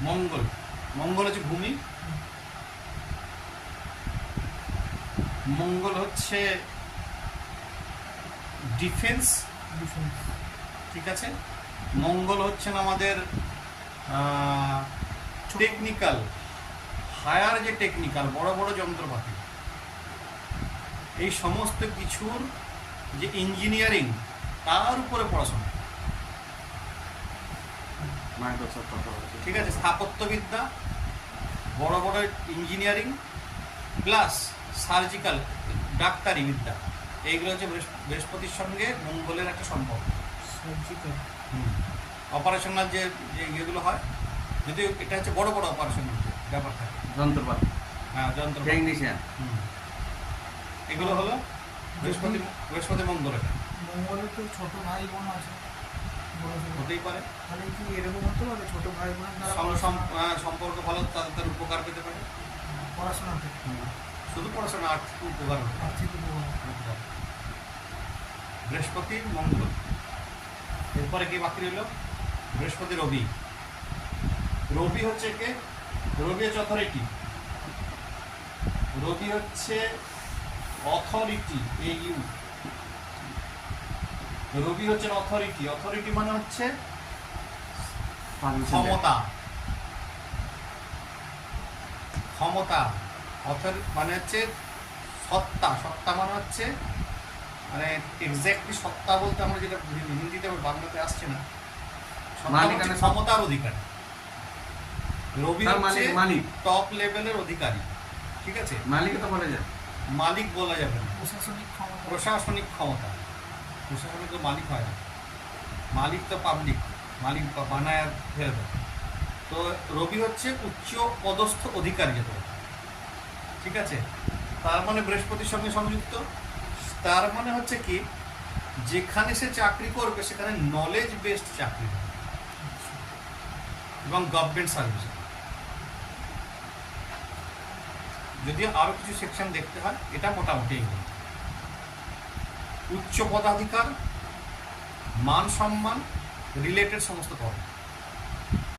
মঙ্গল, মঙ্গল হচ্ছে ভূমি, মঙ্গল হচ্ছে ডিফেন্স, ঠিক আছে। মঙ্গল হচ্ছেন আমাদের টেকনিক্যাল, হায়ার যে টেকনিক্যাল বড় বড় যন্ত্রপাতি, এই সমস্ত কিছুর যে ইঞ্জিনিয়ারিং তার উপরে পড়াশোনা, ঠিক আছে। স্থাপত্যবিদ্যা, বড় বড় ইঞ্জিনিয়ারিং প্লাস সার্জিক্যাল ডাক্তারি বিদ্যা, এইগুলো হচ্ছে বৃহস্পতির সঙ্গে মঙ্গলের একটা সম্পর্ক। সার্জিক্যাল অপারেশনাল যে ইয়েগুলো হয়, যদিও এটা হচ্ছে বড় বড় অপারেশনাল ব্যাপার থাকে, যন্ত্রপাতি, হ্যাঁ যন্ত্রপাতি, টেকনিশিয়ান, এগুলো হলো বৃহস্পতি, বৃহস্পতি মঙ্গল। এটা মঙ্গলের তো ছোট ভাই বোন আছে, হতেই পারে, তাহলে কি এরকম হতে পারে ছোট ভাই বোনের দ্বারা সম্পর্ক ভালো, তাদের উপকার পেতে পারে পড়াশোনাতে, শুধু পড়াশোনা, আর্থিক উপকার হতে পারে। আর্থিক উপকার। বৃহস্পতি মঙ্গল, এরপরে কি বাকি রইল? বৃহস্পতি রবি। রবি হচ্ছে কে? রবি হচ্ছে অথরিটি, রবি হচ্ছে অথরিটি, এইউ। রবি হচ্ছে অথরিটি, অথরিটি মানে হচ্ছে ক্ষমতা, ক্ষমতা। মানে হচ্ছে সত্তা, সত্তা মানে হচ্ছে মানে এক্স্যাক্টলি সত্তা বলতে আমরা যেটা হিন্দিতে বাংলাতে আসছে না, ক্ষমতার অধিকারী। রবি হচ্ছে মালিক, টপ লেভেলের অধিকারী, ঠিক আছে। মালিক তো বলা যায়, মালিক বলা যাবে না, প্রশাসনিক ক্ষমতা, প্রশাসনিক ক্ষমতা। প্রশাসনিক তো মালিক হয় না, মালিক তো পাবলিক, মালিক বানায় ফেলে দেয়। তো রবি হচ্ছে উচ্চ পদস্থ অধিকারী যেটা, ঠিক আছে। তার মানে বৃহস্পতির সঙ্গে সংযুক্ত, তার মানে হচ্ছে কি, যেখানে সে চাকরি করবে সেখানে নলেজ বেসড চাকরি হবে এবং গভর্নমেন্ট সার্ভিস। যদিও আরো কিছু সেকশন দেখতে হয়, এটা মোটামুটি উচ্চ পদাধিকার, মান সম্মান রিলেটেড সমস্ত কর্ম।